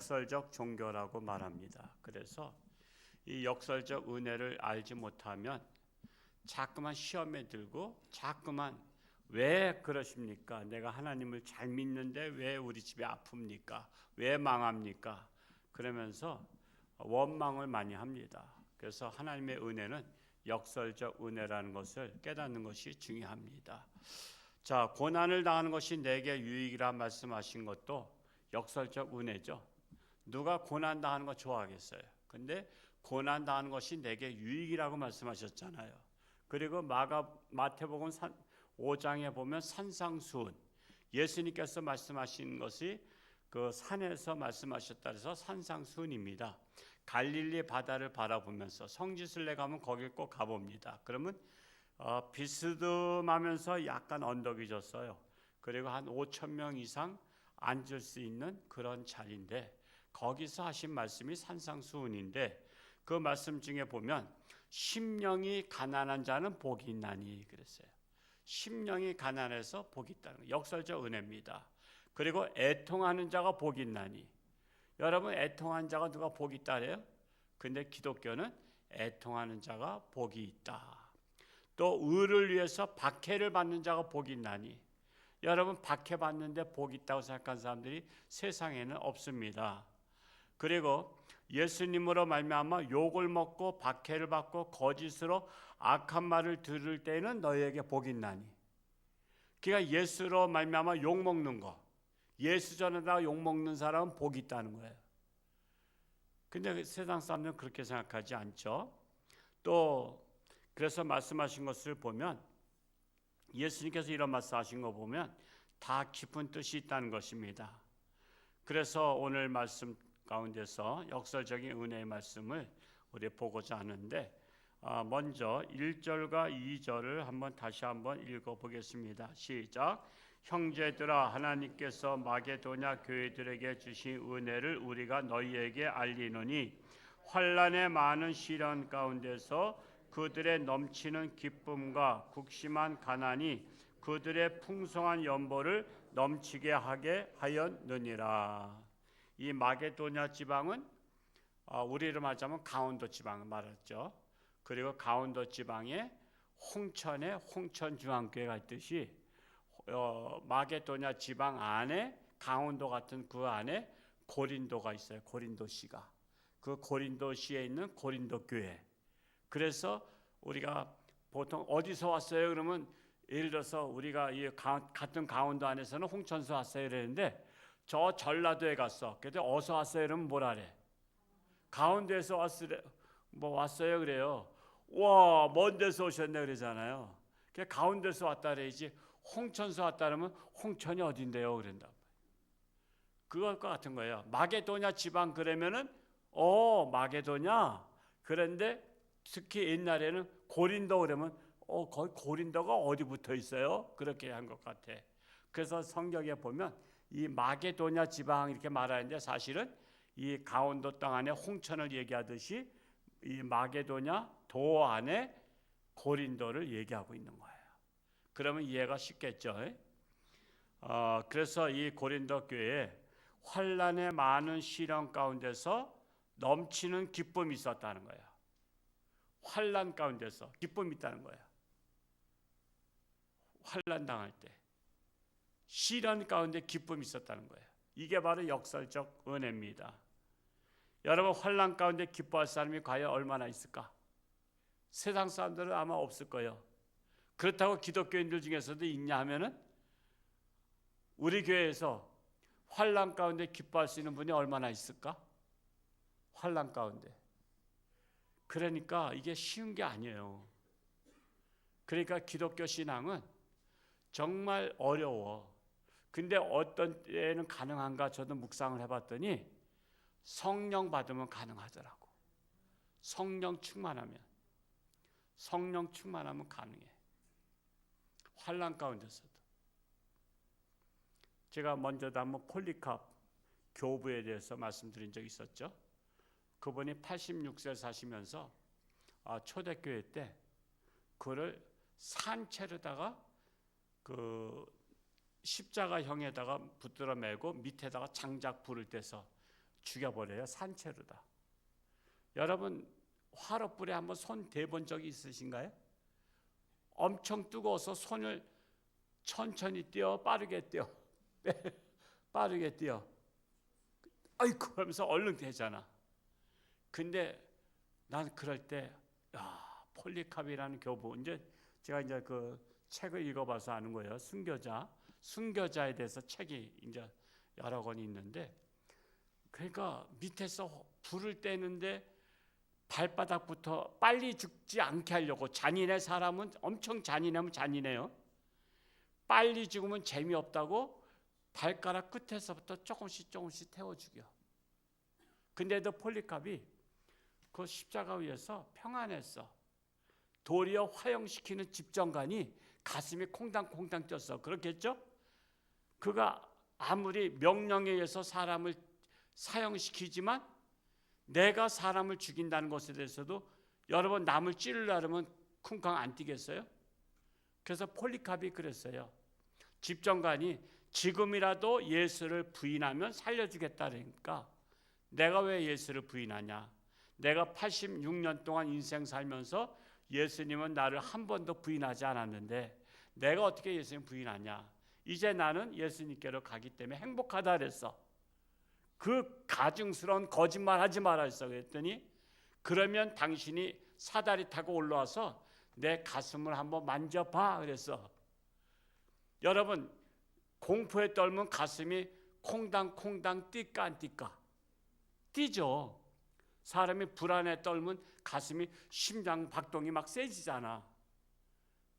역설적 종교라고 말합니다. 그래서 이 역설적 은혜를 알지 못하면 자꾸만 시험에 들고 자꾸만 왜 그러십니까? 내가 하나님을 잘 믿는데 왜 우리 집이 아픕니까? 왜 망합니까? 그러면서 원망을 많이 합니다. 그래서 하나님의 은혜는 역설적 은혜라는 것을 깨닫는 것이 중요합니다. 자, 고난을 당하는 것이 내게 유익이라 말씀하신 것도 역설적 은혜죠. 누가 고난 당하는 거 좋아하겠어요? 근데 고난 당하는 것이 내게 유익이라고 말씀하셨잖아요. 그리고 마태복음 5장에 보면 산상수훈, 예수님께서 말씀하신 것이 그 산에서 말씀하셨다 해서 산상수훈입니다. 갈릴리 바다를 바라보면서 성지순례 가면 거길 꼭 가봅니다. 그러면 비스듬하면서 약간 언덕이 졌어요. 그리고 한 5천 명 이상 앉을 수 있는 그런 자리인데 거기서 하신 말씀이 산상수훈인데 그 말씀 중에 보면 심령이 가난한 자는 복이 있나니 그랬어요. 심령이 가난해서 복이 있다는 거, 역설적 은혜입니다. 그리고 애통하는 자가 복이 있나니, 여러분 애통하는 자가 누가 복이 있다 그래요? 근데 기독교는 애통하는 자가 복이 있다. 또 의를 위해서 박해를 받는 자가 복이 있나니, 여러분 박해 받는데 복이 있다고 생각하는 사람들이 세상에는 없습니다. 그리고 예수님으로 말미암아 욕을 먹고 박해를 받고 거짓으로 악한 말을 들을 때에는 너희에게 복이 있나니. 그러니까 예수로 말미암아 욕 먹는 거, 예수 전에다가 욕 먹는 사람은 복이 있다는 거예요. 근데 세상 사람들은 그렇게 생각하지 않죠. 또 그래서 말씀하신 것을 보면 예수님께서 이런 말씀하신 거 보면 다 깊은 뜻이 있다는 것입니다. 그래서 오늘 말씀 가운데서 역설적인 은혜의 말씀을 우리 보고자 하는데 먼저 1절과 2절을 다시 한번 읽어보겠습니다. 시작. 형제들아, 하나님께서 마게도냐 교회들에게 주신 은혜를 우리가 너희에게 알리노니 환난의 많은 시련 가운데서 그들의 넘치는 기쁨과 극심한 가난이 그들의 풍성한 연보를 넘치게 하게 하였느니라. 이 마게도냐 지방은 우리로 말하자면 강원도 지방을 말했죠. 그리고 강원도 지방에 홍천에 홍천중앙교회가 있듯이 마게도냐 지방 안에 강원도 같은 그 안에 고린도가 있어요. 고린도시가. 그 고린도시에 있는 고린도교회. 그래서 우리가 보통 어디서 왔어요? 그러면 예를 들어서 우리가 이 같은 강원도 안에서는 홍천에서 왔어요 그랬는데 저 전라도에 갔어. 그래도 어디서 왔어요? 그러면 뭐라 그래? 강원도에서 왔어요 그래요. 와, 먼 데서 오셨네 그러잖아요. 강원도에서 왔다 그래야지 홍천에서 왔다 그러면 홍천이 어딘데요? 그런다. 그것과 같은 거예요. 마게도냐 지방 그러면은 마게도냐. 그런데 특히 옛날에는 고린도 그러면 거기 고린도가 어디 붙어 있어요? 그렇게 한 것 같아. 그래서 성경에 보면 이 마게도냐 지방 이렇게 말하는데 사실은 이 강원도 땅 안에 홍천을 얘기하듯이 이 마게도냐 도 안에 고린도를 얘기하고 있는 거예요. 그러면 이해가 쉽겠죠. 그래서 이 고린도 교회에 환난의 많은 시련 가운데서 넘치는 기쁨이 있었다는 거예요. 환난 가운데서 기쁨이 있다는 거예요. 환난 당할 때 시련 가운데 기쁨이 있었다는 거예요. 이게 바로 역설적 은혜입니다. 여러분 환난 가운데 기뻐할 사람이 과연 얼마나 있을까? 세상 사람들은 아마 없을 거예요. 그렇다고 기독교인들 중에서도 있냐 하면은 우리 교회에서 환난 가운데 기뻐할 수 있는 분이 얼마나 있을까? 환난 가운데. 그러니까 이게 쉬운 게 아니에요. 그러니까 기독교 신앙은 정말 어려워. 근데 어떤 때는 가능한가 저도 묵상을 해봤더니 성령 받으면 가능하더라고. 성령 충만하면 가능해. 환난 가운데서도. 제가 먼저도 한번 폴리캅 교부에 대해서 말씀드린 적이 있었죠. 그분이 86세 사시면서 초대교회 때 그를 산채로다가 그 십자가형에다가 붙들어 매고 밑에다가 장작 불을 떼서 죽여버려요. 산채로 다. 여러분 화롯불에 한번 손 대본 적이 있으신가요? 엄청 뜨거워서 손을 천천히 띄어 빠르게 띄어 빠르게 띄어 아이고 하면서 얼른 되잖아. 근데 난 그럴 때 폴리캅이라는 교부, 제가 그 책을 읽어봐서 아는 거예요. 순교자에 대해서 책이 이제 여러 권이 있는데, 그러니까 밑에서 불을 떼는데 발바닥부터 빨리 죽지 않게 하려고, 잔인해, 사람은 엄청 잔인하면 잔인해요. 빨리 죽으면 재미없다고 발가락 끝에서부터 조금씩 태워 죽여. 근데도 폴리캅이 그 십자가 위에서 평안했어. 도리어 화형시키는 집정관이 가슴이 콩당콩당 뛰었어. 그렇겠죠? 그가 아무리 명령에 의해서 사람을 사형시키지만 내가 사람을 죽인다는 것에 대해서도 여러분 남을 찌르려면 쿵쾅 안 뛰겠어요? 그래서 폴리캅이 그랬어요. 집정관이 지금이라도 예수를 부인하면 살려주겠다 그러니까 내가 왜 예수를 부인하냐? 내가 86년 동안 인생 살면서 예수님은 나를 한 번도 부인하지 않았는데 내가 어떻게 예수님 부인하냐? 이제 나는 예수님께로 가기 때문에 행복하다 그랬어. 그 가증스러운 거짓말 하지 마라 했어. 그랬더니 그러면 당신이 사다리 타고 올라와서 내 가슴을 한번 만져봐 그랬어. 여러분 공포에 떨면 가슴이 콩당콩당 뛸까 안 뛸까? 뛰죠. 사람이 불안에 떨면 가슴이 심장 박동이 막 세지잖아.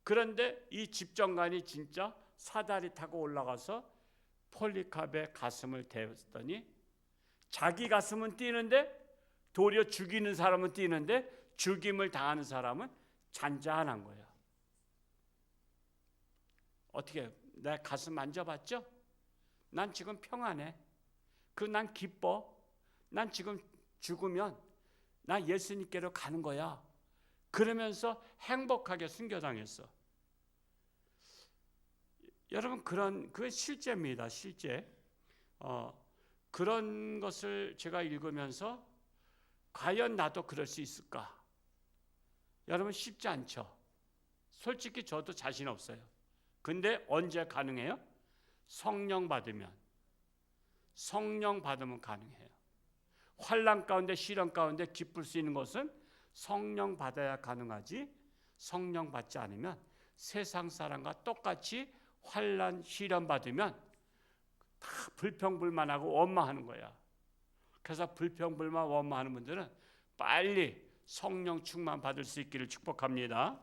그런데 이 집정관이 진짜 사다리 타고 올라가서 폴리캅의 가슴을 대었더니 자기 가슴은 뛰는데 도리어 죽이는 사람은 뛰는데 죽임을 당하는 사람은 잔잔한 거야. 어떻게 내 가슴 만져봤죠? 난 지금 평안해. 난 기뻐. 난 지금 죽으면 나 예수님께로 가는 거야. 그러면서 행복하게 순교당했어. 여러분 그 실제입니다. 실제. 그런 것을 제가 읽으면서 과연 나도 그럴 수 있을까? 여러분 쉽지 않죠. 솔직히 저도 자신 없어요. 근데 언제 가능해요? 성령 받으면 가능해요. 환난 가운데 시련 가운데 기쁠 수 있는 것은 성령 받아야 가능하지, 성령 받지 않으면 세상 사람과 똑같이 환난 시련 받으면 다 불평불만하고 원망하는 거야. 그래서 불평불만 원망하는 분들은 빨리 성령 충만 받을 수 있기를 축복합니다.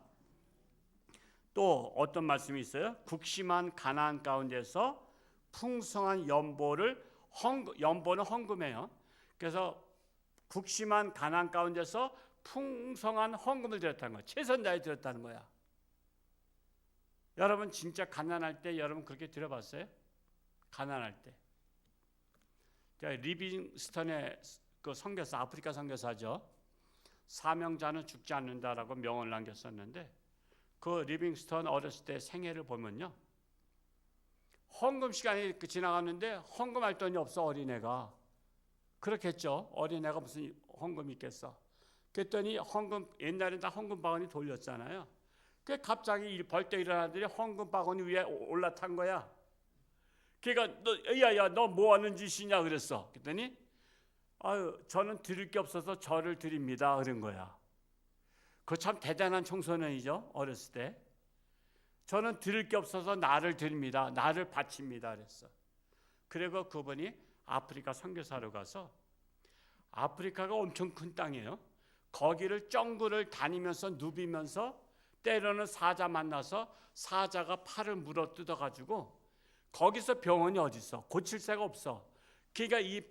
또 어떤 말씀이 있어요? 국심한 가나안 가운데서 풍성한 연보는 헌금이에요. 그래서 국심한 가나안 가운데서 풍성한 헌금을 드렸다는 거야. 최선 다해 드렸다는 거야. 여러분 진짜 가난할 때 여러분 그렇게 들어봤어요? 가난할 때. 리빙스턴의 그 선교사, 아프리카 선교사죠. 사명자는 죽지 않는다라고 명언을 남겼었는데 그 리빙스턴 어렸을 때 생애를 보면요. 헌금 시간이 지나갔는데 헌금할 돈이 없어 어린애가. 그렇겠죠. 어린애가 무슨 헌금이 있겠어. 그랬더니 옛날에 다 헌금 바구니 돌렸잖아요. 그 갑자기 벌떡 일어나더니 헌금 바구니 위에 올라탄 거야. 그러니까 너 뭐 하는 짓이냐 그랬어. 그랬더니 저는 드릴 게 없어서 저를 드립니다 그런 거야. 그거 참 대단한 청소년이죠. 어렸을 때. 저는 드릴 게 없어서 나를 드립니다. 나를 바칩니다 그랬어. 그리고 그분이 아프리카 선교사로 가서, 아프리카가 엄청 큰 땅이에요. 거기를 정글을 다니면서 누비면서 때로는 사자 만나서 사자가 팔을 물어 뜯어가지고 거기서 병원이 어디 있어? 고칠 새가 없어. 그러니까 이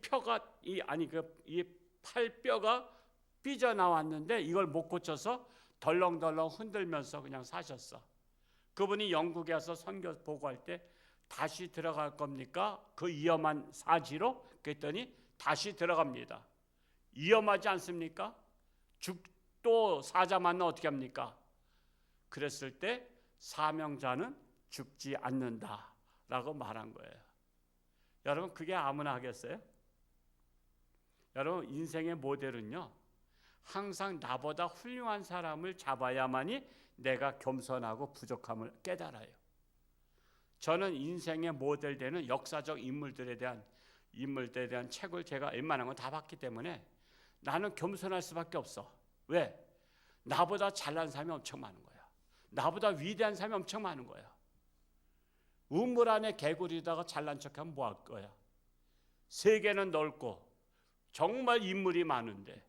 팔뼈가 삐져나왔는데 이걸 못 고쳐서 덜렁덜렁 흔들면서 그냥 사셨어. 그분이 영국에 와서 선교 보고할 때 다시 들어갈 겁니까? 그 위험한 사지로? 그랬더니 다시 들어갑니다. 위험하지 않습니까? 또 사자 만나 어떻게 합니까? 그랬을 때 사명자는 죽지 않는다 라고 말한 거예요. 여러분 그게 아무나 하겠어요? 여러분, 인생의 모델은요, 항상 나보다 훌륭한 사람을 잡아야만이 내가 겸손하고 부족함을 깨달아요. 저는 인생의 모델 되는 역사적 인물들에 대한 책을 제가 웬만한 건 다 봤기 때문에 나는 겸손할 수밖에 없어. 왜? 나보다 잘난 사람이 엄청 많은 거야. 나보다 위대한 사람이 엄청 많은 거야. 우물 안에 개구리다가 잘난 척하면 뭐 할 거야? 세계는 넓고 정말 인물이 많은데.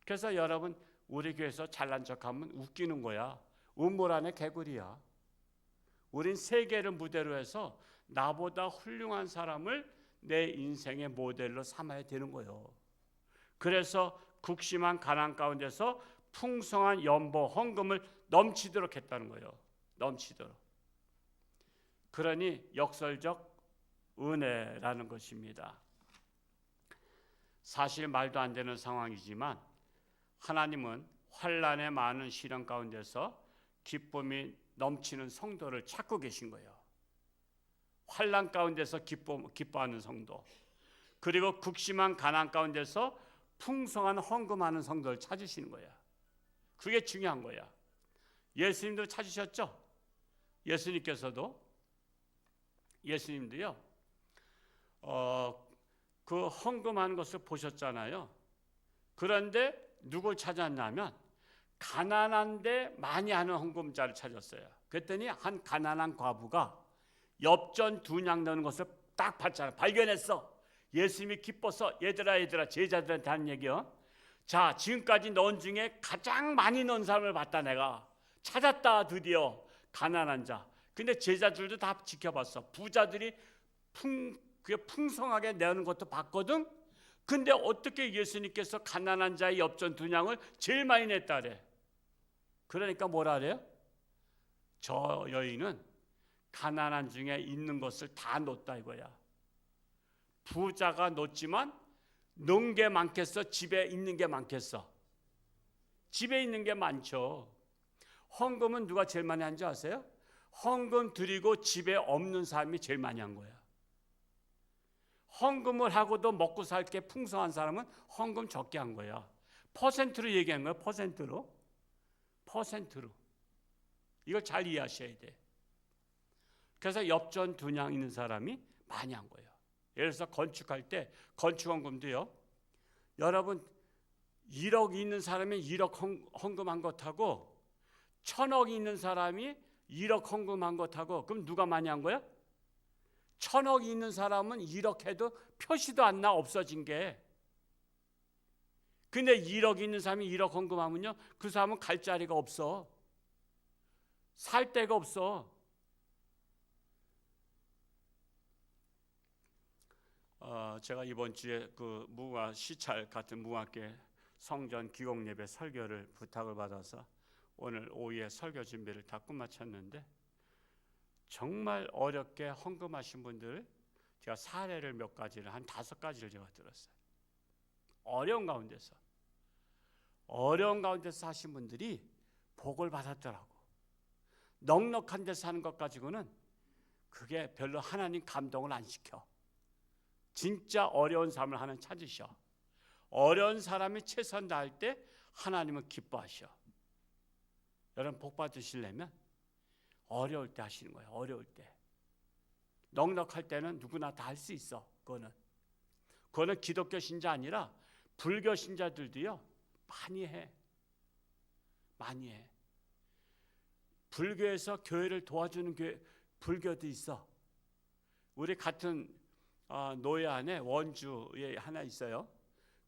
그래서 여러분, 우리 교회에서 잘난 척하면 웃기는 거야. 우물 안에 개구리야. 우린 세계를 무대로 해서 나보다 훌륭한 사람을 내 인생의 모델로 삼아야 되는 거예요. 그래서 극심한 가난 가운데서 풍성한 연보 헌금을 넘치도록 했다는 거예요. 넘치도록. 그러니 역설적 은혜라는 것입니다. 사실 말도 안 되는 상황이지만 하나님은 환난의 많은 시련 가운데서 기쁨이 넘치는 성도를 찾고 계신 거예요. 환난 가운데서 기뻐하는 성도, 그리고 극심한 가난 가운데서 풍성한 헌금하는 성도를 찾으시는 거야. 그게 중요한 거야. 예수님도 찾으셨죠? 예수님도요. 그 헌금하는 것을 보셨잖아요. 그런데 누굴 찾았냐면 가난한데 많이 하는 헌금자를 찾았어요. 그랬더니 한 가난한 과부가 엽전 2냥 넣는 것을 딱 봤잖아요. 발견했어. 예수님이 기뻐서 얘들아 제자들한테 하는 얘기요. 자, 지금까지 넣은 중에 가장 많이 넣은 사람을 봤다. 내가 찾았다. 드디어 가난한 자. 근데 제자들도 다 지켜봤어. 부자들이 풍성하게 내는 것도 봤거든. 근데 어떻게 예수님께서 가난한 자의 엽전 2냥을 제일 많이 냈다래. 그러니까 뭐라 그래요? 저 여인은 가난한 중에 있는 것을 다 놓다 이거야. 부자가 놓지만 넣은 게 많겠어? 집에 있는 게 많겠어? 집에 있는 게 많죠. 헌금은 누가 제일 많이 한 줄 아세요? 헌금 드리고 집에 없는 사람이 제일 많이 한 거야. 헌금을 하고도 먹고 살 게 풍성한 사람은 헌금 적게 한 거야. 퍼센트로 얘기한 거야. 퍼센트로. 이걸 잘 이해하셔야 돼. 그래서 엽전 2냥 있는 사람이 많이 한 거예요. 예를 들어서 건축할 때 건축헌금도요. 여러분 1억 있는 사람이 1억 헌금한 것하고 1000억 있는 사람이 1억 헌금한 것하고 그럼 누가 많이 한 거야? 1000억 있는 사람은 1억 해도 표시도 안 나. 없어진 게. 근데 1억 있는 사람이 1억 헌금하면요, 그 사람은 갈 자리가 없어. 살 데가 없어. 제가 이번 주에 그 시찰 같은 무궁화교회 성전 기공 예배 설교를 부탁을 받아서 오늘 오후에 설교 준비를 다 끝마쳤는데 정말 어렵게 헌금하신 분들 제가 사례를 몇 가지를 한 5가지를 제가 들었어요. 어려운 가운데서 하신 분들이 복을 받았더라고. 넉넉한 데서 하는 것 가지고는 그게 별로 하나님 감동을 안 시켜. 진짜 어려운 삶을 하나님 찾으셔. 어려운 사람이 최선 다할 때 하나님은 기뻐하셔. 여러분 복 받으시려면 어려울 때 하시는 거예요. 어려울 때. 넉넉할 때는 누구나 다 할 수 있어. 그거는 기독교 신자 아니라 불교 신자들도요 많이 해. 불교에서 교회를 도와주는 불교도 있어. 우리 같은 노예 안에 원주에 하나 있어요.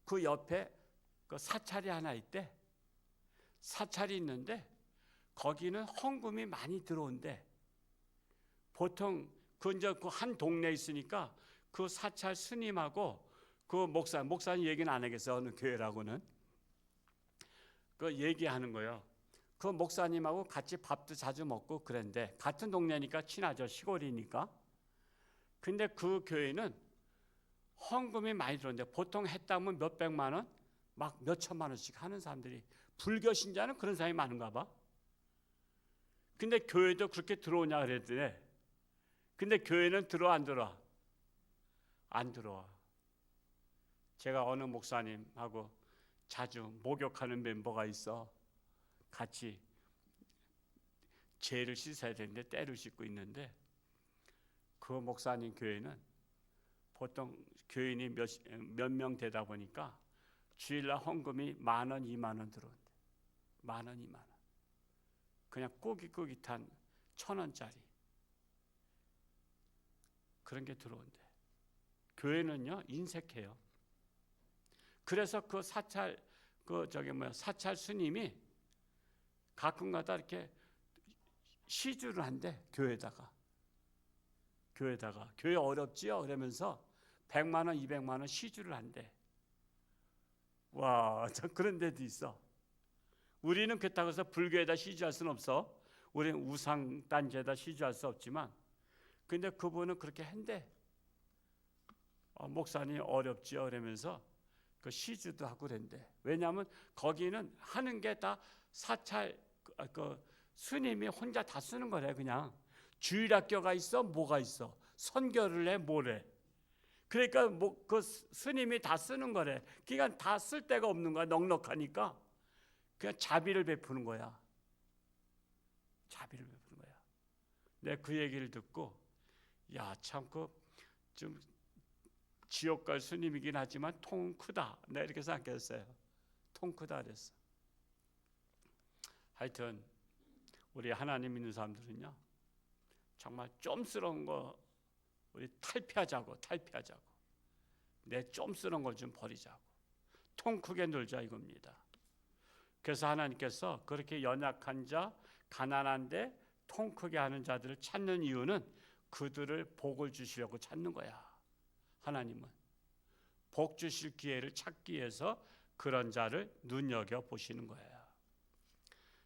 그 옆에 그 사찰이 하나 있대. 사찰이 있는데 거기는 헌금이 많이 들어온대. 보통 그 한 동네에 있으니까 그 사찰 스님하고 그 목사님 얘기는 안 하겠어. 어느 교회라고는 그 얘기하는 거예요. 그 목사님하고 같이 밥도 자주 먹고 그랬는데 같은 동네니까 친하죠. 시골이니까. 근데 그 교회는 헌금이 많이 들어오는데 보통 했다면 몇백만 원, 막 몇천만 원씩 하는 사람들이, 불교 신자는 그런 사람이 많은가 봐. 근데 교회도 그렇게 들어오냐 그랬더니, 근데 교회는 들어와 안 들어와? 안 들어와. 제가 어느 목사님하고 자주 목욕하는 멤버가 있어. 같이 죄를 씻어야 되는데 때를 씻고 있는데, 그 목사님 교회는 보통 교인이 몇 명 되다 보니까 주일날 헌금이 10,000원, 20,000원 들어온대. 10,000원, 20,000원. 그냥 꾸깃꾸깃한 1,000원짜리 그런 게 들어온대. 교회는요 인색해요. 그래서 그 사찰 사찰 스님이 가끔가다 이렇게 시주를 한대. 교회 어렵지요? 그러면서 100만 원, 200만 원 시주를 한대. 와, 저 그런 데도 있어. 우리는 그렇다고 해서 불교에다 시주할 수는 없어. 우리는 우상단체에다 시주할 수 없지만, 근데 그분은 그렇게 한대. 목사님 어렵지요? 그러면서 그 시주도 하고 그랬는데, 왜냐하면 거기는 하는 게 다 사찰 그 스님이 혼자 다 쓰는 거래. 그냥 주일학교가 있어, 뭐가 있어, 선교를 해, 뭐래. 그러니까 그 스님이 다 쓰는 거래. 그러니까 다 쓸 데가 없는 거야. 넉넉하니까 그냥 자비를 베푸는 거야. 자비를 베푸는 거야. 내가 그 얘기를 듣고, 야, 참 그 좀 지옥 갈 스님이긴 하지만 통 크다. 내가 이렇게 생각했어요. 통 크다 그랬어. 하여튼 우리 하나님 믿는 사람들은요, 정말 좀스러운 거 우리 탈피하자고. 내 좀스러운 걸 좀 버리자고. 통 크게 놀자 이겁니다. 그래서 하나님께서 그렇게 연약한 자, 가난한데 통 크게 하는 자들을 찾는 이유는 그들을 복을 주시려고 찾는 거야. 하나님은 복 주실 기회를 찾기 위해서 그런 자를 눈여겨 보시는 거예요.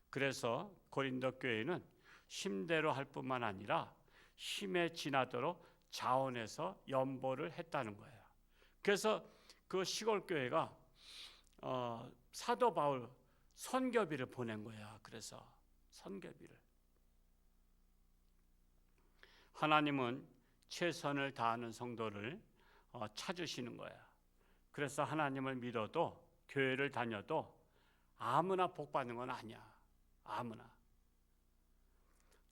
그래서 고린도 교회는 힘대로 할 뿐만 아니라 힘에 지나도록 자원해서 연보를 했다는 거예요. 그래서 그 시골 교회가 사도 바울 선교비를 보낸 거야. 그래서 선교비를. 하나님은 최선을 다하는 성도를 찾으시는 거야. 그래서 하나님을 믿어도 교회를 다녀도 아무나 복 받는 건 아니야. 아무나.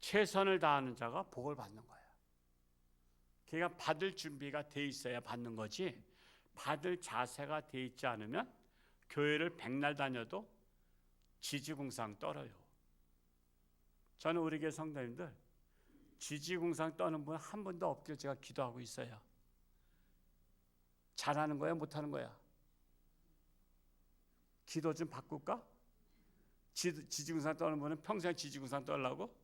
최선을 다하는 자가 복을 받는 거야. 그러니까 받을 준비가 돼 있어야 받는 거지, 받을 자세가 돼 있지 않으면 교회를 백날 다녀도 지지궁상 떨어요. 저는 우리 교회 성도님들 지지궁상 떠는 분 한 분도 없길 제가 기도하고 있어요. 잘하는 거야, 못하는 거야? 기도 좀 바꿀까? 지지궁상 떠는 분은 평생 지지궁상 떨라고?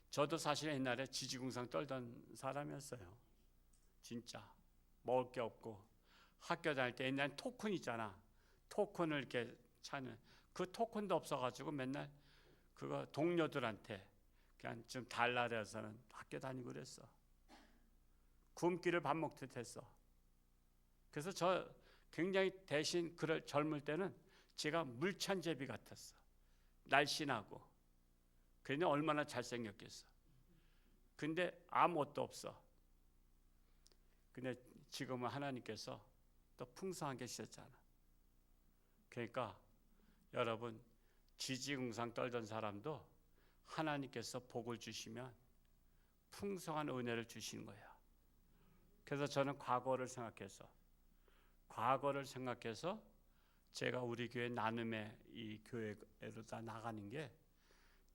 저도 사실 옛날에 지지궁상 떨던 사람이었어요. 진짜 먹을 게 없고, 학교 다닐 때 옛날에 토큰 있잖아. 토큰을 이렇게 차는, 그 토큰도 없어가지고 맨날 그거 동료들한테 그냥 좀 달라해서는 학교 다니고 그랬어. 굶기를 밥 먹듯 했어. 그래서 저 굉장히 대신 그럴 젊을 때는 제가 물찬제비 같았어. 날씬하고. 그런데 얼마나 잘생겼겠어. 근데 아무것도 없어. 근데 지금은 하나님께서 또 풍성하게 주셨잖아. 그러니까 여러분, 지지궁상 떨던 사람도 하나님께서 복을 주시면 풍성한 은혜를 주시는 거야. 그래서 저는 과거를 생각해서 제가 우리 교회 나눔의 이 교회로 다 나가는 게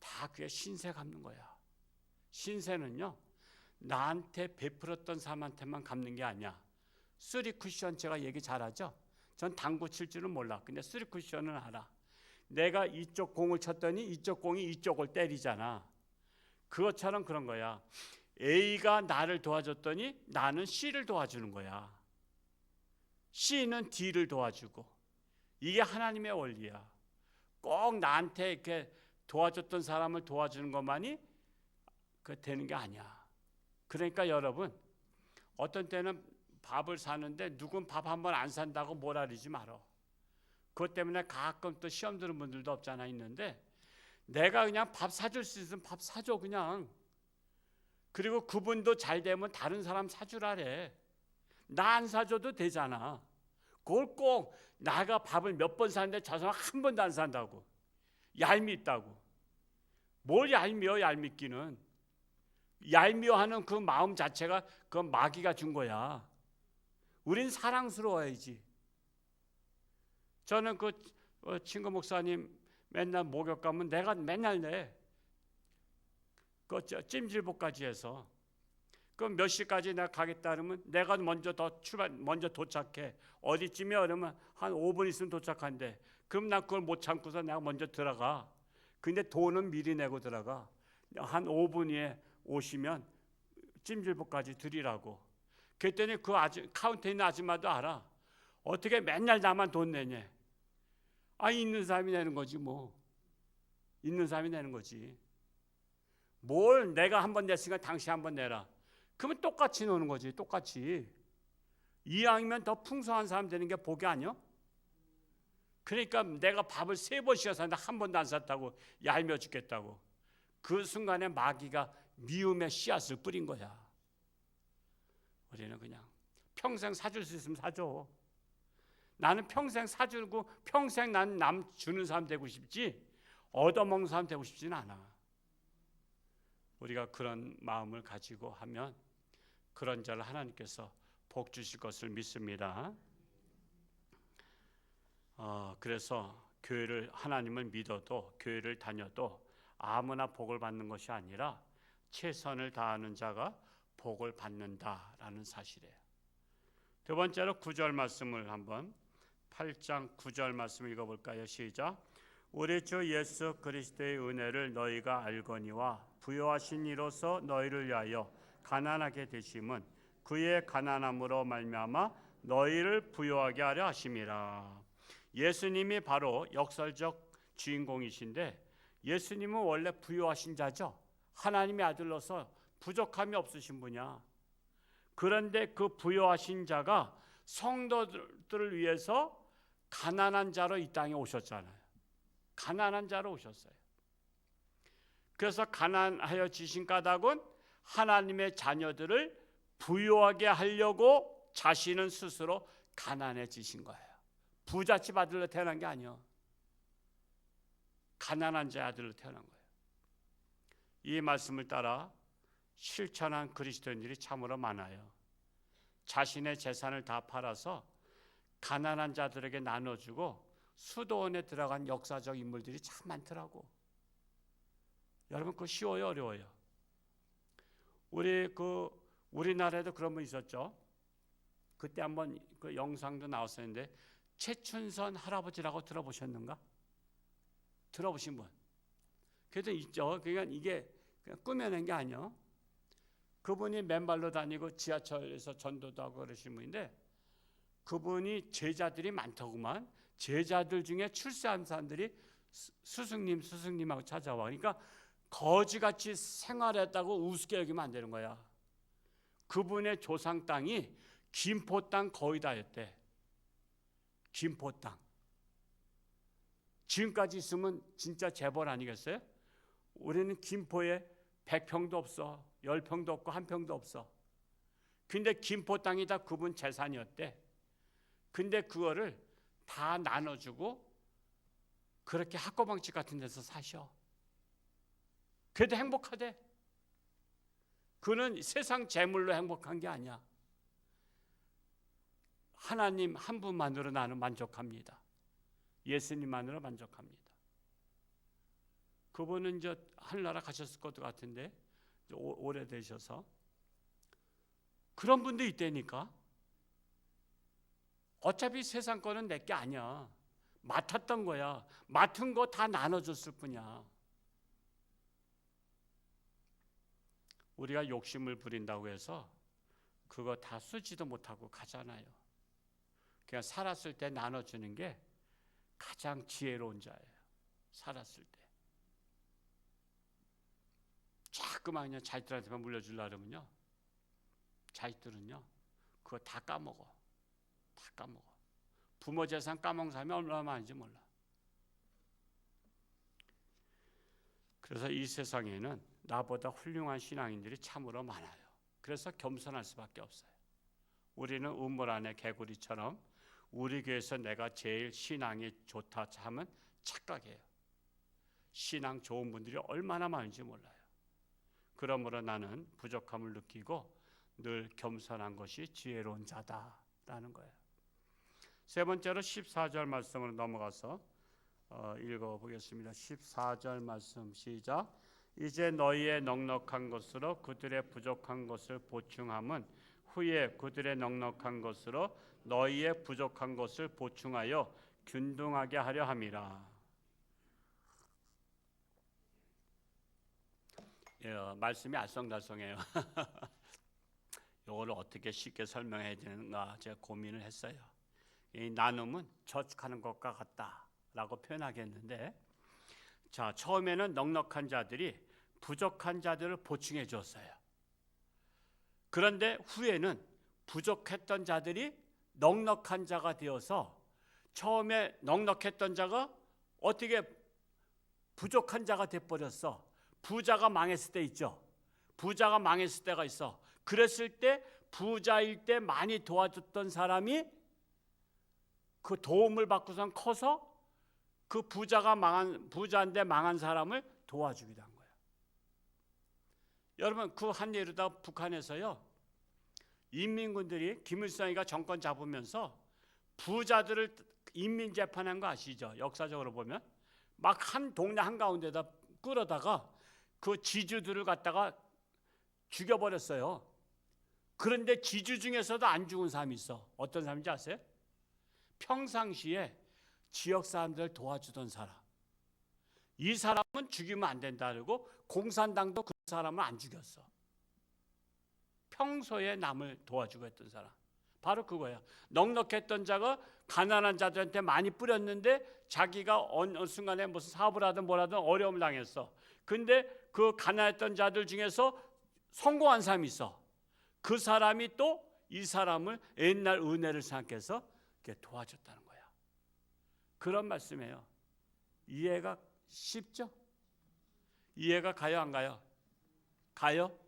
다 그게 신세 갚는 거야. 신세는요, 나한테 베풀었던 사람한테만 갚는 게 아니야. 쓰리 쿠션 제가 얘기 잘하죠. 전 당구 칠 줄은 몰라. 근데 쓰리 쿠션은 알아. 내가 이쪽 공을 쳤더니 이쪽 공이 이쪽을 때리잖아. 그것처럼 그런 거야. A가 나를 도와줬더니 나는 C를 도와주는 거야. C는 D를 도와주고. 이게 하나님의 원리야. 꼭 나한테 이렇게 도와줬던 사람을 도와주는 것만이 되는 게 아니야. 그러니까 여러분, 어떤 때는 밥을 사는데 누군 밥 한 번 안 산다고 뭐라 그러지 말어. 그것 때문에 가끔 또 시험 드는 분들도 없잖아 있는데, 내가 그냥 밥 사줄 수 있으면 밥 사줘. 그냥 그리고 그분도 잘 되면 다른 사람 사주라래. 나 안 사줘도 되잖아. 그걸 꼭 나가 밥을 몇 번 사는데 저 사람 한 번도 안 산다고. 얄밉다고. 뭘 얄미워, 얄밉기는. 얄미워하는 그 마음 자체가 그 마귀가 준 거야. 우린 사랑스러워야지. 저는 그 친구 목사님 맨날 목욕 가면 내가 맨날 그 찜질복까지 해서 그럼 몇 시까지 내가 가겠다 그러면 내가 먼저 먼저 도착해. 어디쯤이야 그러면 한 5분 있으면 도착한대. 그럼 나 그걸 못 참고서 내가 먼저 들어가. 근데 돈은 미리 내고 들어가. 한 5분 후에 오시면 찜질복까지 드리라고. 그랬더니 그 카운터에 있는 아줌마도 알아. 어떻게 맨날 나만 돈 내냐. 있는 사람이 내는 거지 뭐. 있는 사람이 내는 거지. 뭘 내가 한 번 냈으니까 당신 한 번 내라. 그러면 똑같이 노는 거지. 똑같이. 이왕이면 더 풍성한 사람 되는 게 복이 아니야? 그러니까 내가 밥을 3번씩 샀는데 한 번도 안 샀다고 얄미워 죽겠다고. 그 순간에 마귀가 미움의 씨앗을 뿌린 거야. 우리는 그냥 평생 사줄 수 있으면 사줘. 나는 평생 사주고 평생 난 남 주는 사람 되고 싶지 얻어먹는 사람 되고 싶지는 않아. 우리가 그런 마음을 가지고 하면 그런 자를 하나님께서 복 주실 것을 믿습니다. 그래서 교회를 하나님을 믿어도 교회를 다녀도 아무나 복을 받는 것이 아니라 최선을 다하는 자가 복을 받는다라는 사실이에요. 두 번째로 9절 말씀을 한번 8장 9절 말씀 읽어볼까요? 시작. 우리 주 예수 그리스도의 은혜를 너희가 알거니와 부요하신 이로서 너희를 위하여 가난하게 되심은 그의 가난함으로 말미암아 너희를 부요하게 하려 하심이라. 예수님이 바로 역설적 주인공이신데 예수님은 원래 부요하신 자죠. 하나님의 아들로서 부족함이 없으신 분이야. 그런데 그 부요하신 자가 성도들을 위해서 가난한 자로 이 땅에 오셨잖아요. 가난한 자로 오셨어요. 그래서 가난하여 지신 까닭은 하나님의 자녀들을 부요하게 하려고 자신은 스스로 가난해지신 거예요. 부잣집 아들로 태어난 게 아니에요. 가난한 자의 아들로 태어난 거예요. 이 말씀을 따라 실천한 그리스도인들이 참으로 많아요. 자신의 재산을 다 팔아서 가난한 자들에게 나눠주고 수도원에 들어간 역사적 인물들이 참 많더라고. 여러분 그거 쉬워요, 어려워요? 우리나라에도 그런 분 있었죠. 그때 한번 그 영상도 나왔었는데 최춘선 할아버지라고 들어보셨는가? 들어보신 분? 그래도 있죠. 그러니까 이게 그냥 꾸며낸 게 아니에요. 그분이 맨발로 다니고 지하철에서 전도도 하고 그러신 분인데 그분이 제자들이 많더구만. 제자들 중에 출세한 사람들이 스승님하고 찾아와. 그러니까 거지같이 생활했다고 우습게 여기면 안 되는 거야. 그분의 조상 땅이 김포 땅 거의 다였대. 김포 땅. 지금까지 있으면 진짜 재벌 아니겠어요? 우리는 김포에 100평도 없어. 10평도 없고 1평도 없어. 근데 김포 땅이 다 그분 재산이었대. 근데 그거를 다 나눠주고 그렇게 학고방집 같은 데서 사셔. 그래도 행복하대. 그는 세상 재물로 행복한 게 아니야. 하나님 한 분만으로 나는 만족합니다. 예수님만으로 만족합니다. 그분은 이제 하늘나라 가셨을 것 같은데 오래되셔서 그런 분도 있다니까. 어차피 세상 거는 내 게 아니야. 맡았던 거야. 맡은 거 다 나눠줬을 뿐이야. 우리가 욕심을 부린다고 해서 그거 다 쓰지도 못하고 가잖아요. 그냥 살았을 때 나눠주는 게 가장 지혜로운 자예요. 살았을 때. 자꾸만 그냥 자식들한테만 물려주려고 그러면요. 자식들은요. 그거 다 까먹어. 다 까먹어. 부모 재산 까먹는 사람이 얼마나 많은지 몰라. 그래서 이 세상에는 나보다 훌륭한 신앙인들이 참으로 많아요. 그래서 겸손할 수밖에 없어요. 우리는 우물 안의 개구리처럼 우리 교회에서 내가 제일 신앙이 좋다 하면 착각해요. 신앙 좋은 분들이 얼마나 많은지 몰라요. 그러므로 나는 부족함을 느끼고 늘 겸손한 것이 지혜로운 자다라는 거예요. 세 번째로 14절 말씀으로 넘어가서 읽어보겠습니다. 14절 말씀 시작. 이제 너희의 넉넉한 것으로 그들의 부족한 것을 보충함은 후에 그들의 넉넉한 것으로 너희의 부족한 것을 보충하여 균등하게 하려 함이라. 말씀이 알쏭달쏭해요. 이거를 어떻게 쉽게 설명해야 되는가 제가 고민을 했어요. 이 나눔은 저축하는 것과 같다라고 표현하겠는데, 자, 처음에는 넉넉한 자들이 부족한 자들을 보충해 줬어요. 그런데 후에는 부족했던 자들이 넉넉한 자가 되어서 처음에 넉넉했던 자가 어떻게 부족한 자가 돼버렸어. 부자가 망했을 때 있죠. 부자가 망했을 때가 있어. 그랬을 때 부자일 때 많이 도와줬던 사람이 그 도움을 받고선 커서 그 부자인데 망한 사람을 도와주기도 한 거예요. 여러분, 그 한 예로다 북한에서요, 인민군들이 김일성이가 정권 잡으면서 부자들을 인민 재판한 거 아시죠? 역사적으로 보면 막 한 동네 한가운데다 끌어다가 그 지주들을 갖다가 죽여버렸어요. 그런데 지주 중에서도 안 죽은 사람이 있어. 어떤 사람인지 아세요? 평상시에 지역 사람들을 도와주던 사람. 이 사람은 죽이면 안 된다 그러고 공산당도 그 사람을 안 죽였어. 평소에 남을 도와주고 했던 사람. 바로 그거야. 넉넉했던 자가 가난한 자들한테 많이 뿌렸는데 자기가 어느 순간에 무슨 사업을 하든 뭐라든 어려움을 당했어. 근데 그 가난했던 자들 중에서 성공한 사람이 있어. 그 사람이 또 이 사람을 옛날 은혜를 생각해서 이렇게 도와줬다는 거야. 그런 말씀이에요. 이해가 쉽죠? 이해가 가요, 안 가요? 가요?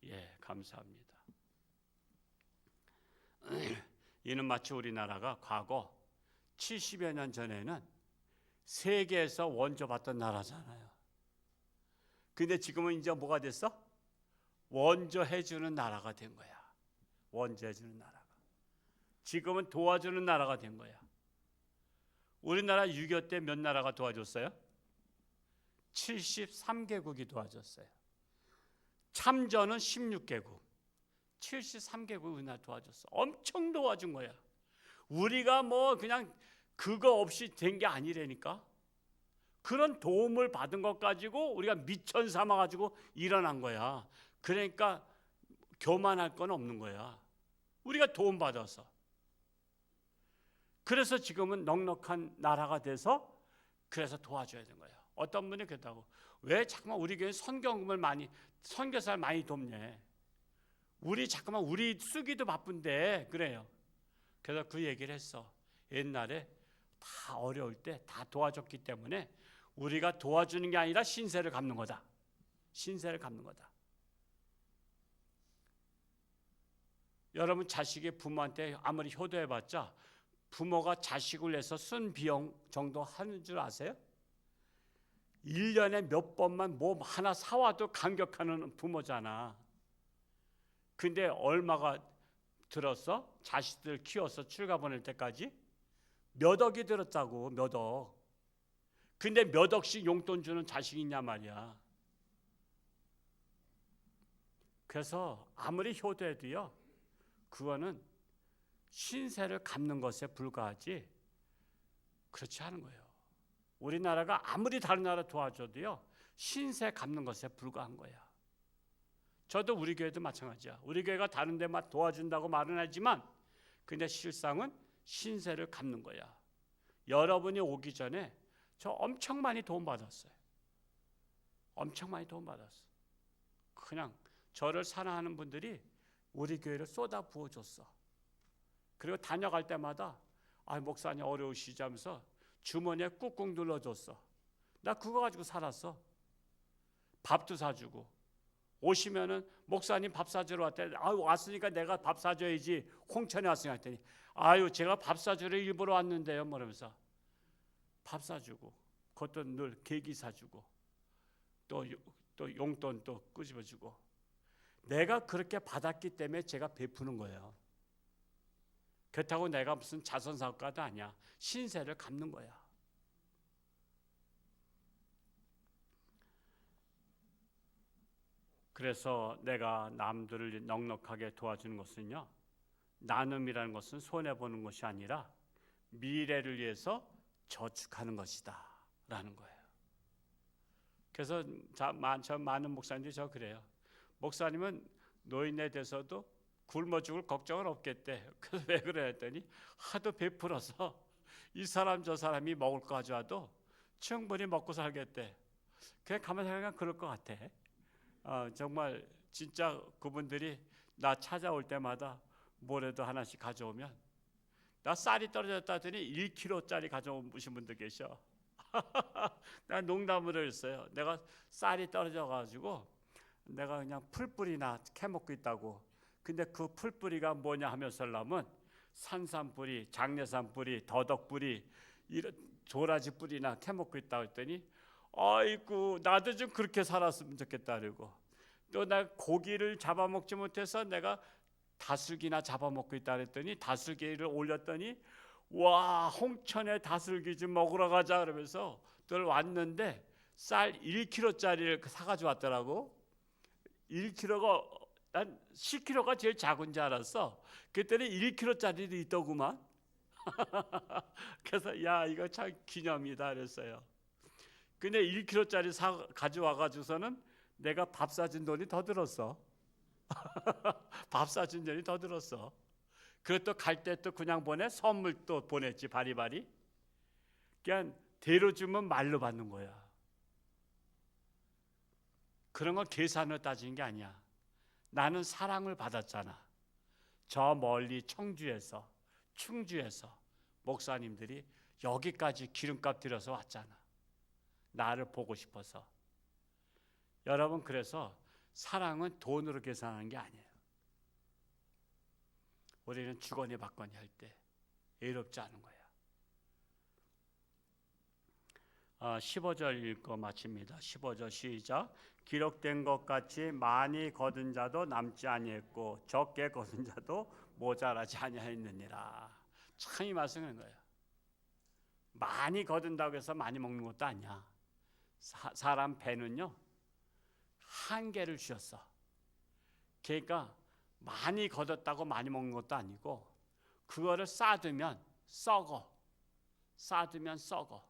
예, 감사합니다. 이는 마치 우리나라가 과거 70여 년 전에는 세계에서 원조 받던 나라잖아요. 근데 지금은 이제 뭐가 됐어? 원조 해주는 나라가 된 거야. 원조 해주는 나라가. 지금은 도와주는 나라가 된 거야. 우리나라 6.25 때 몇 나라가 도와줬어요? 73개국이 도와줬어요. 참전은 16개국. 73개국 우리나라 도와줬어. 엄청 도와준 거야. 우리가 뭐 그냥 그거 없이 된 게 아니라니까. 그런 도움을 받은 것 가지고 우리가 미천 삼아 가지고 일어난 거야. 그러니까 교만할 건 없는 거야. 우리가 도움 받아서. 그래서 지금은 넉넉한 나라가 돼서 그래서 도와줘야 되는 거야. 어떤 분이 그랬다고. 왜 자꾸만 우리 교회 선교금을 많이 선교사를 많이 돕냐. 우리 잠깐만 우리 쓰기도 바쁜데 그래요. 그래서 그 얘기를 했어. 옛날에 다 어려울 때 다 도와줬기 때문에 우리가 도와주는 게 아니라 신세를 갚는 거다. 신세를 갚는 거다. 여러분 자식이 부모한테 아무리 효도해봤자 부모가 자식을 위해서 쓴 비용 정도 하는 줄 아세요? 1년에 몇 번만 뭐 하나 사와도 감격하는 부모잖아. 근데 얼마가 들었어? 자식들 키워서 출가 보낼 때까지? 몇 억이 들었다고. 몇 억. 근데 몇 억씩 용돈 주는 자식이 있냐 말이야. 그래서 아무리 효도해도요, 그거는 신세를 갚는 것에 불과하지 그렇지 않은 거예요. 우리나라가 아무리 다른 나라 도와줘도요, 신세 갚는 것에 불과한 거야. 저도 우리 교회도 마찬가지야. 우리 교회가 다른 데만 도와준다고 말은 하지만 근데 실상은 신세를 갚는 거야. 여러분이 오기 전에 저 엄청 많이 도움받았어요. 엄청 많이 도움받았어. 그냥 저를 사랑하는 분들이 우리 교회를 쏟아 부어줬어. 그리고 다녀갈 때마다 목사님 어려우시지 하면서 주머니에 꾹꾹 눌러줬어. 나 그거 가지고 살았어. 밥도 사주고, 오시면은 목사님 밥 사주러 왔대. 아유, 왔으니까 내가 밥 사줘야지. 홍천에 왔으니까 했더니, 아유, 제가 밥 사주러 일부러 왔는데요, 뭐 이러면서 밥 사주고, 그것도 늘 계기 사주고, 또 용돈 또 끄집어주고. 내가 그렇게 받았기 때문에 제가 베푸는 거예요. 그렇다고 내가 무슨 자선사업가도 아니야. 신세를 갚는 거야. 그래서 내가 남들을 넉넉하게 도와주는 것은요, 나눔이라는 것은 손해보는 것이 아니라 미래를 위해서 저축하는 것이다 라는 거예요. 그래서 저 많은 목사님들이 저 그래요. 목사님은 노인에 대해서도 굶어 죽을 걱정은 없겠대. 그래서 왜 그래 했더니 하도 베풀어서 이 사람 저 사람이 먹을 거 가져와도 충분히 먹고 살겠대. 그냥 가만히 생각하면 그럴 것 같아. 정말 진짜 그분들이 나 찾아올 때마다 뭐라도 하나씩 가져오면, 나 쌀이 떨어졌다 하더니 1kg짜리 가져오신 분들 계셔. 나 농담으로 했어요. 내가 쌀이 떨어져가지고 내가 그냥 풀뿌리나 캐먹고 있다고. 근데 그 풀뿌리가 뭐냐 하면 설라면 산삼뿌리, 장례삼뿌리, 더덕뿌리, 이런 도라지 뿌리나 캐먹고 있다고 했더니, 아이고 나도 좀 그렇게 살았으면 좋겠다. 그러고 또 나 고기를 잡아먹지 못해서 내가 다슬기나 잡아먹고 있다 그랬더니 다슬기를 올렸더니, 와, 홍천에 다슬기 좀 먹으러 가자 그러면서 또 왔는데 쌀 1kg짜리를 사가지고 왔더라고. 1kg가, 난 10kg가 제일 작은 줄 알았어. 그랬더니 1kg짜리도 있더구만. 그래서 야, 이거 참 기념이다 그랬어요. 근데 1kg짜리 가져와가지고서는 내가 밥 사준 돈이 더 들었어. 밥 사준 돈이 더 들었어. 그것도 갈 때 또 그냥 보내, 선물 또 보냈지, 바리바리. 그냥 대로 주면 말로 받는 거야. 그런 거 계산으로 따지는 게 아니야. 나는 사랑을 받았잖아. 저 멀리 청주에서, 충주에서 목사님들이 여기까지 기름값 들여서 왔잖아. 나를 보고 싶어서. 여러분, 그래서 사랑은 돈으로 계산하는 게 아니에요. 우리는 주거니 받거니 할 때 애롭지 않은 거야. 15절 읽고 마칩니다. 15절 시작. 기록된 것 같이 많이 거둔 자도 남지 아니했고 적게 거둔 자도 모자라지 아니하였느니라. 참 이 말씀은 거예요. 많이 거둔다고 해서 많이 먹는 것도 아니야. 사람 배는요, 한계를 주셨어. 그러니까 많이 거뒀다고 많이 먹는 것도 아니고, 그거를 쌓아두면 썩어. 쌓아두면 썩어.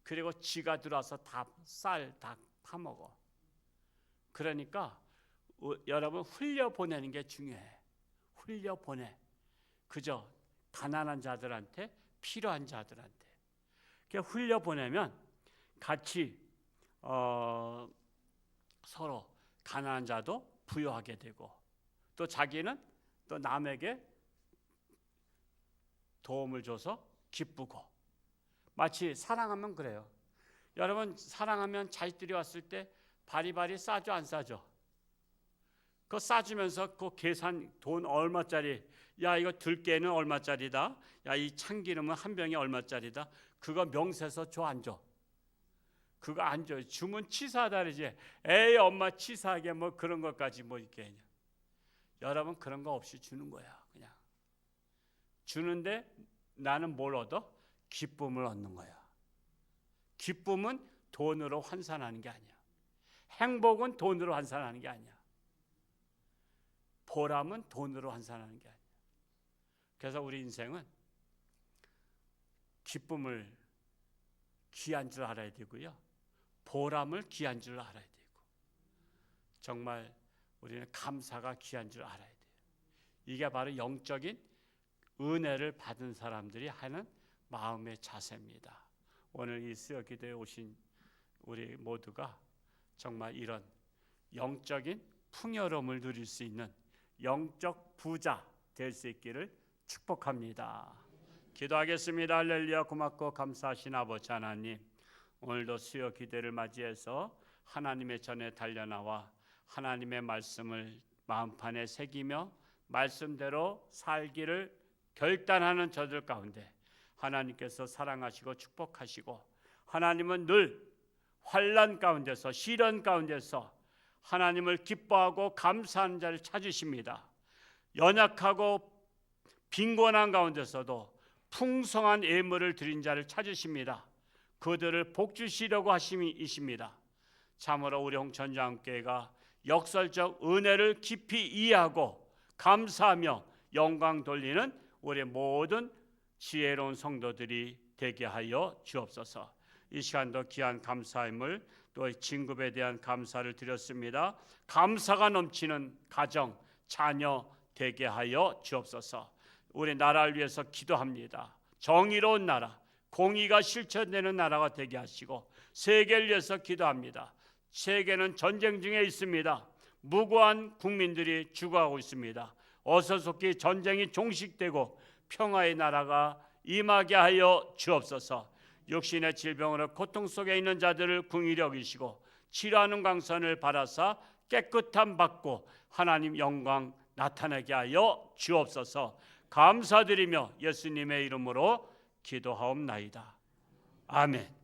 그리고 쥐가 들어와서 쌀 다 파먹어. 그러니까 여러분, 흘려보내는 게 중요해. 흘려보내. 그저 가난한 자들한테, 필요한 자들한테. 그러니까 흘려보내면 같이 서로 가난한 자도 부유하게 되고, 또 자기는 또 남에게 도움을 줘서 기쁘고. 마치 사랑하면 그래요. 여러분, 사랑하면 자식들이 왔을 때 바리바리 싸줘 안 싸줘? 그거 싸주면서 그 계산, 돈 얼마짜리, 야 이거 들깨는 얼마짜리다, 야 이 참기름은 한 병에 얼마짜리다, 그거 명세서 줘 안 줘? 그거 안 줘. 주면 치사하다 그러지. 에이 엄마 치사하게 뭐 그런 것까지 뭐 이렇게 하냐. 여러분, 그런 거 없이 주는 거야. 그냥 주는데 나는 뭘 얻어? 기쁨을 얻는 거야. 기쁨은 돈으로 환산하는 게 아니야. 행복은 돈으로 환산하는 게 아니야. 보람은 돈으로 환산하는 게 아니야. 그래서 우리 인생은 기쁨을 귀한 줄 알아야 되고요, 보람을 귀한 줄 알아야 되고, 정말 우리는 감사가 귀한 줄 알아야 돼요. 이게 바로 영적인 은혜를 받은 사람들이 하는 마음의 자세입니다. 오늘 이 수요 기도에 오신 우리 모두가 정말 이런 영적인 풍요로움을 누릴 수 있는 영적 부자 될 수 있기를 축복합니다. 기도하겠습니다. 할렐루야. 고맙고 감사하신 아버지 하나님, 오늘도 수요 기도를 맞이해서 하나님의 전에 달려나와 하나님의 말씀을 마음판에 새기며 말씀대로 살기를 결단하는 저들 가운데 하나님께서 사랑하시고 축복하시고, 하나님은 늘 환난 가운데서, 시련 가운데서 하나님을 기뻐하고 감사하는 자를 찾으십니다. 연약하고 빈곤한 가운데서도 풍성한 예물을 드린 자를 찾으십니다. 그들을 복주시려고 하심이십니다. 참으로 우리 홍천장교회가 역설적 은혜를 깊이 이해하고 감사하며 영광 돌리는 우리 모든 지혜로운 성도들이 되게 하여 주옵소서. 이 시간도 귀한 감사임을, 또 진급에 대한 감사를 드렸습니다. 감사가 넘치는 가정, 자녀 되게 하여 주옵소서. 우리 나라를 위해서 기도합니다. 정의로운 나라, 공의가 실천되는 나라가 되게 하시고, 세계를 위해서 기도합니다. 세계는 전쟁 중에 있습니다. 무고한 국민들이 죽어가고 있습니다. 어서 속히 전쟁이 종식되고 평화의 나라가 임하게 하여 주옵소서. 육신의 질병으로 고통 속에 있는 자들을 긍휼히 여기시고 치료하는 광선을 바라사 깨끗함 받고 하나님 영광 나타나게 하여 주옵소서. 감사드리며 예수님의 이름으로 기도하옵나이다. 아멘.